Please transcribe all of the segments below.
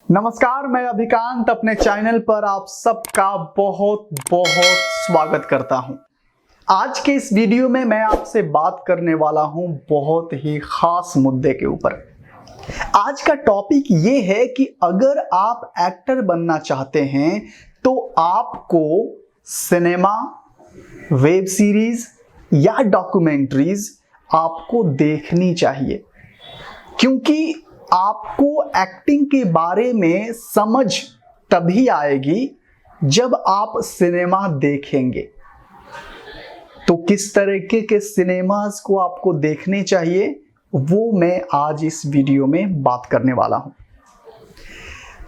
नमस्कार, मैं अभिकांत अपने चैनल पर आप सबका बहुत बहुत स्वागत करता हूं। आज के इस वीडियो में मैं आपसे बात करने वाला हूं बहुत ही खास मुद्दे के ऊपर। आज का टॉपिक ये है कि अगर आप एक्टर बनना चाहते हैं तो आपको सिनेमा, वेब सीरीज या डॉक्यूमेंट्रीज आपको देखनी चाहिए, क्योंकि आपको एक्टिंग के बारे में समझ तभी आएगी जब आप सिनेमा देखेंगे। तो किस तरीके के सिनेमास को आपको देखने चाहिए वो मैं आज इस वीडियो में बात करने वाला हूं।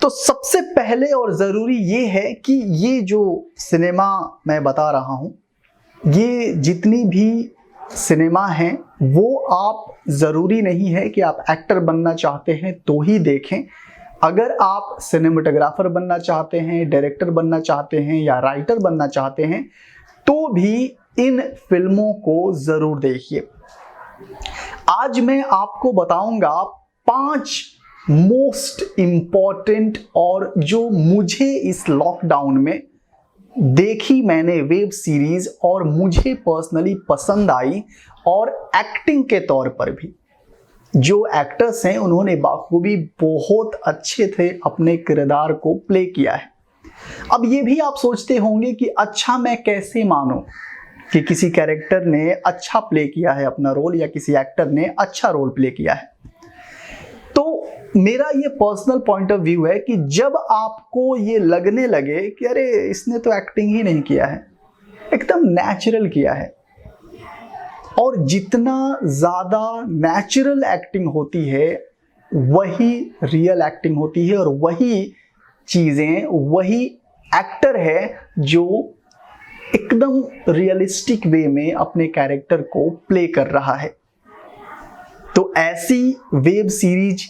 तो सबसे पहले और ज़रूरी ये है कि ये जो सिनेमा मैं बता रहा हूं, ये जितनी भी सिनेमा हैं वो आप ज़रूरी नहीं है कि आप एक्टर बनना चाहते हैं तो ही देखें। अगर आप सिनेमेटोग्राफर बनना चाहते हैं, डायरेक्टर बनना चाहते हैं या राइटर बनना चाहते हैं तो भी इन फिल्मों को ज़रूर देखिए। आज मैं आपको बताऊंगा 5 मोस्ट इम्पॉर्टेंट और जो मुझे इस लॉकडाउन में देखी मैंने वेब सीरीज और मुझे पर्सनली पसंद आई, और एक्टिंग के तौर पर भी जो एक्टर्स हैं उन्होंने बाखूबी बहुत अच्छे थे अपने किरदार को प्ले किया है। अब ये भी आप सोचते होंगे कि अच्छा मैं कैसे मानूं कि किसी कैरेक्टर ने अच्छा प्ले किया है अपना रोल या किसी एक्टर ने अच्छा रोल प्ले किया है। तो मेरा ये पर्सनल पॉइंट ऑफ व्यू है कि जब आपको ये लगने लगे कि अरे इसने तो एक्टिंग ही नहीं किया है, एकदम नेचुरल किया है, और जितना ज़्यादा नेचुरल एक्टिंग होती है वही रियल एक्टिंग होती है, और वही चीज़ें, वही एक्टर है जो एकदम रियलिस्टिक वे में अपने कैरेक्टर को प्ले कर रहा है। तो ऐसी वेब सीरीज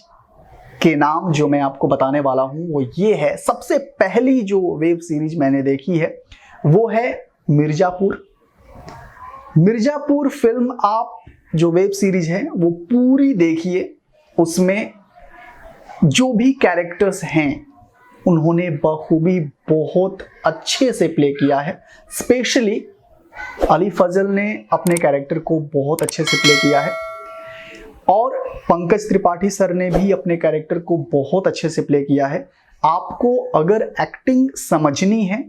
के नाम जो मैं आपको बताने वाला हूं वो ये है। सबसे पहली जो वेब सीरीज मैंने देखी है वो है मिर्जापुर। मिर्जापुर फिल्म आप जो वेब सीरीज है वो पूरी देखिए। उसमें जो भी कैरेक्टर्स हैं उन्होंने बखूबी बहुत अच्छे से प्ले किया है। स्पेशली अली फजल ने अपने कैरेक्टर को बहुत अच्छे से प्ले किया है, और पंकज त्रिपाठी सर ने भी अपने कैरेक्टर को बहुत अच्छे से प्ले किया है। आपको अगर एक्टिंग समझनी है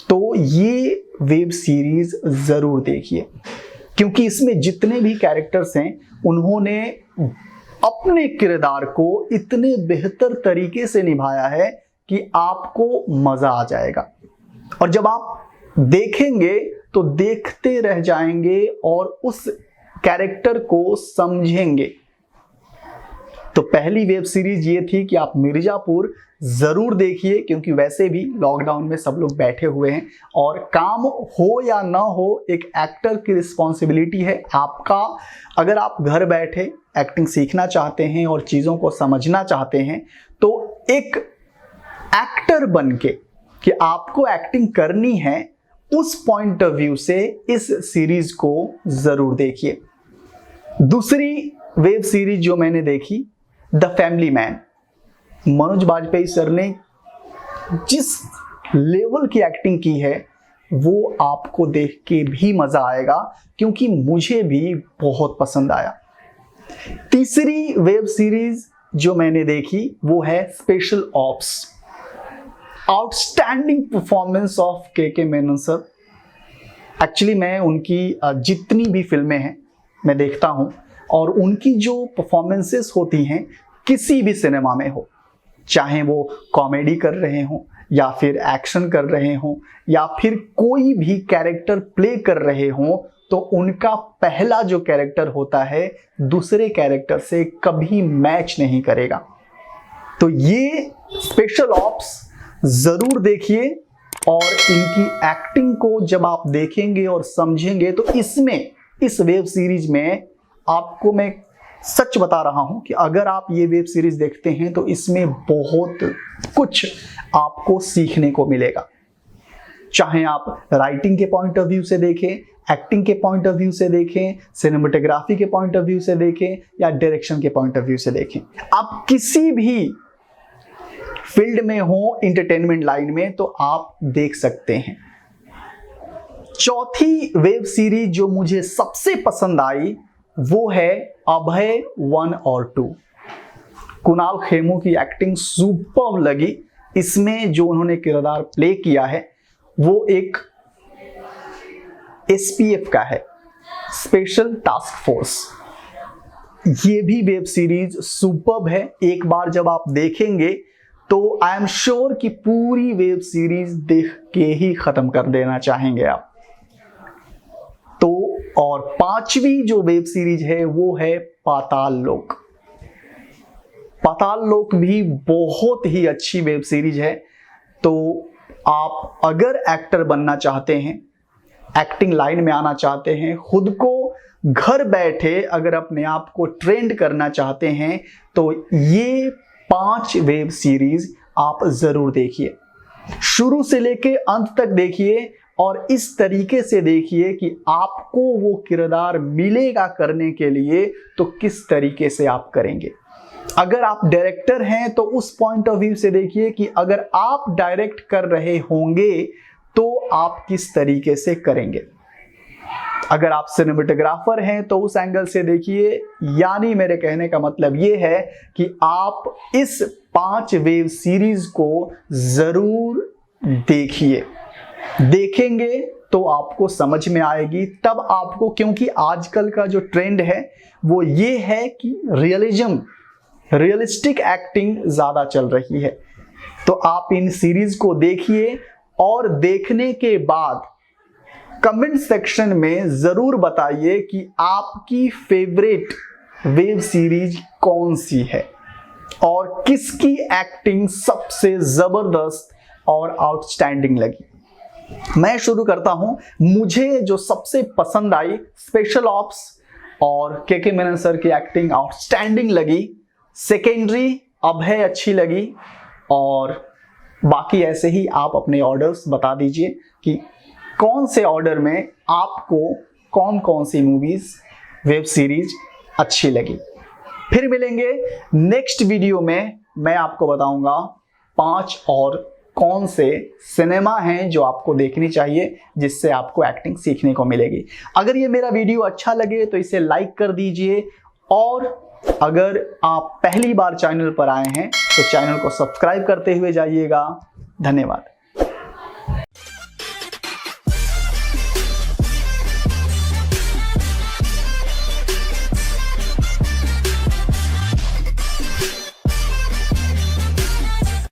तो ये वेब सीरीज ज़रूर देखिए, क्योंकि इसमें जितने भी कैरेक्टर्स हैं उन्होंने अपने किरदार को इतने बेहतर तरीके से निभाया है कि आपको मज़ा आ जाएगा, और जब आप देखेंगे तो देखते रह जाएंगे और उस कैरेक्टर को समझेंगे। तो पहली वेब सीरीज ये थी कि आप मिर्जापुर ज़रूर देखिए, क्योंकि वैसे भी लॉकडाउन में सब लोग बैठे हुए हैं और काम हो या ना हो एक एक्टर की रिस्पॉन्सिबिलिटी है आपका। अगर आप घर बैठे एक्टिंग सीखना चाहते हैं और चीज़ों को समझना चाहते हैं तो एक एक्टर बन के कि आपको एक्टिंग करनी है, उस पॉइंट ऑफ व्यू से इस सीरीज को ज़रूर देखिए। दूसरी वेब सीरीज जो मैंने देखी, The Family Man. Manoj Bajpayee sir ने जिस लेवल की एक्टिंग की है वो आपको देख के भी मज़ा आएगा, क्योंकि मुझे भी बहुत पसंद आया। तीसरी वेब सीरीज जो मैंने देखी वो है special ops. Outstanding performance of के मेनन सर। एक्चुअली मैं उनकी जितनी भी फिल्में हैं मैं देखता हूं, और उनकी जो परफॉर्मेंसेस होती हैं किसी भी सिनेमा में हो, चाहे वो कॉमेडी कर रहे हों या फिर एक्शन कर रहे हों या फिर कोई भी कैरेक्टर प्ले कर रहे हों, तो उनका पहला जो कैरेक्टर होता है दूसरे कैरेक्टर से कभी मैच नहीं करेगा। तो ये स्पेशल ऑप्स ज़रूर देखिए, और इनकी एक्टिंग को जब आप देखेंगे और समझेंगे तो इसमें, इस वेब सीरीज में आपको मैं सच बता रहा हूं कि अगर आप ये वेब सीरीज देखते हैं तो इसमें बहुत कुछ आपको सीखने को मिलेगा। चाहे आप राइटिंग के पॉइंट ऑफ व्यू से देखें, एक्टिंग के पॉइंट ऑफ व्यू से देखें, सिनेमेटोग्राफी के पॉइंट ऑफ व्यू से देखें या डायरेक्शन के पॉइंट ऑफ व्यू से देखें, आप किसी भी फील्ड में हो, एंटरटेनमेंट लाइन में, तो आप देख सकते हैं। चौथी वेब सीरीज जो मुझे सबसे पसंद आई वो है अभय 1 और 2। कुणाल खेमू की एक्टिंग सुपर्ब लगी। इसमें जो उन्होंने किरदार प्ले किया है वो एक एसपीएफ का है, स्पेशल टास्क फोर्स। ये भी वेब सीरीज सुपर्ब है। एक बार जब आप देखेंगे तो आई एम श्योर कि पूरी वेब सीरीज देख के ही खत्म कर देना चाहेंगे आप। तो और पांचवी जो वेब सीरीज है वो है पाताल लोक। पाताल लोक भी बहुत ही अच्छी वेब सीरीज है। तो आप अगर एक्टर बनना चाहते हैं, एक्टिंग लाइन में आना चाहते हैं, खुद को घर बैठे अगर अपने आप को ट्रेंड करना चाहते हैं, तो ये 5 वेब सीरीज आप जरूर देखिए। शुरू से लेके अंत तक देखिए और इस तरीके से देखिए कि आपको वो किरदार मिलेगा करने के लिए, तो किस तरीके से आप करेंगे। अगर आप डायरेक्टर हैं तो उस पॉइंट ऑफ व्यू से देखिए कि अगर आप डायरेक्ट कर रहे होंगे तो आप किस तरीके से करेंगे। अगर आप सिनेमेटोग्राफर हैं तो उस एंगल से देखिए। यानी मेरे कहने का मतलब ये है कि आप इस 5 वेब सीरीज को जरूर देखिए। देखेंगे तो आपको समझ में आएगी, तब आपको, क्योंकि आजकल का जो ट्रेंड है वो ये है कि रियलिस्टिक एक्टिंग ज्यादा चल रही है। तो आप इन सीरीज को देखिए और देखने के बाद कमेंट सेक्शन में जरूर बताइए कि आपकी फेवरेट वेब सीरीज कौन सी है और किसकी एक्टिंग सबसे जबरदस्त और आउटस्टैंडिंग लगी। मैं शुरू करता हूं। मुझे जो सबसे पसंद आई, स्पेशल ऑप्स और के मेनन सर की एक्टिंग आउटस्टैंडिंग लगी। सेकेंडरी अभय अच्छी लगी। और बाकी ऐसे ही आप अपने ऑर्डर्स बता दीजिए कि कौन से ऑर्डर में आपको कौन कौन सी मूवीज, वेब सीरीज अच्छी लगी। फिर मिलेंगे नेक्स्ट वीडियो में। मैं आपको बताऊंगा 5 और कौन से सिनेमा हैं जो आपको देखनी चाहिए, जिससे आपको एक्टिंग सीखने को मिलेगी। अगर ये मेरा वीडियो अच्छा लगे तो इसे लाइक कर दीजिए और अगर आप पहली बार चैनल पर आए हैं तो चैनल को सब्सक्राइब करते हुए जाइएगा। धन्यवाद।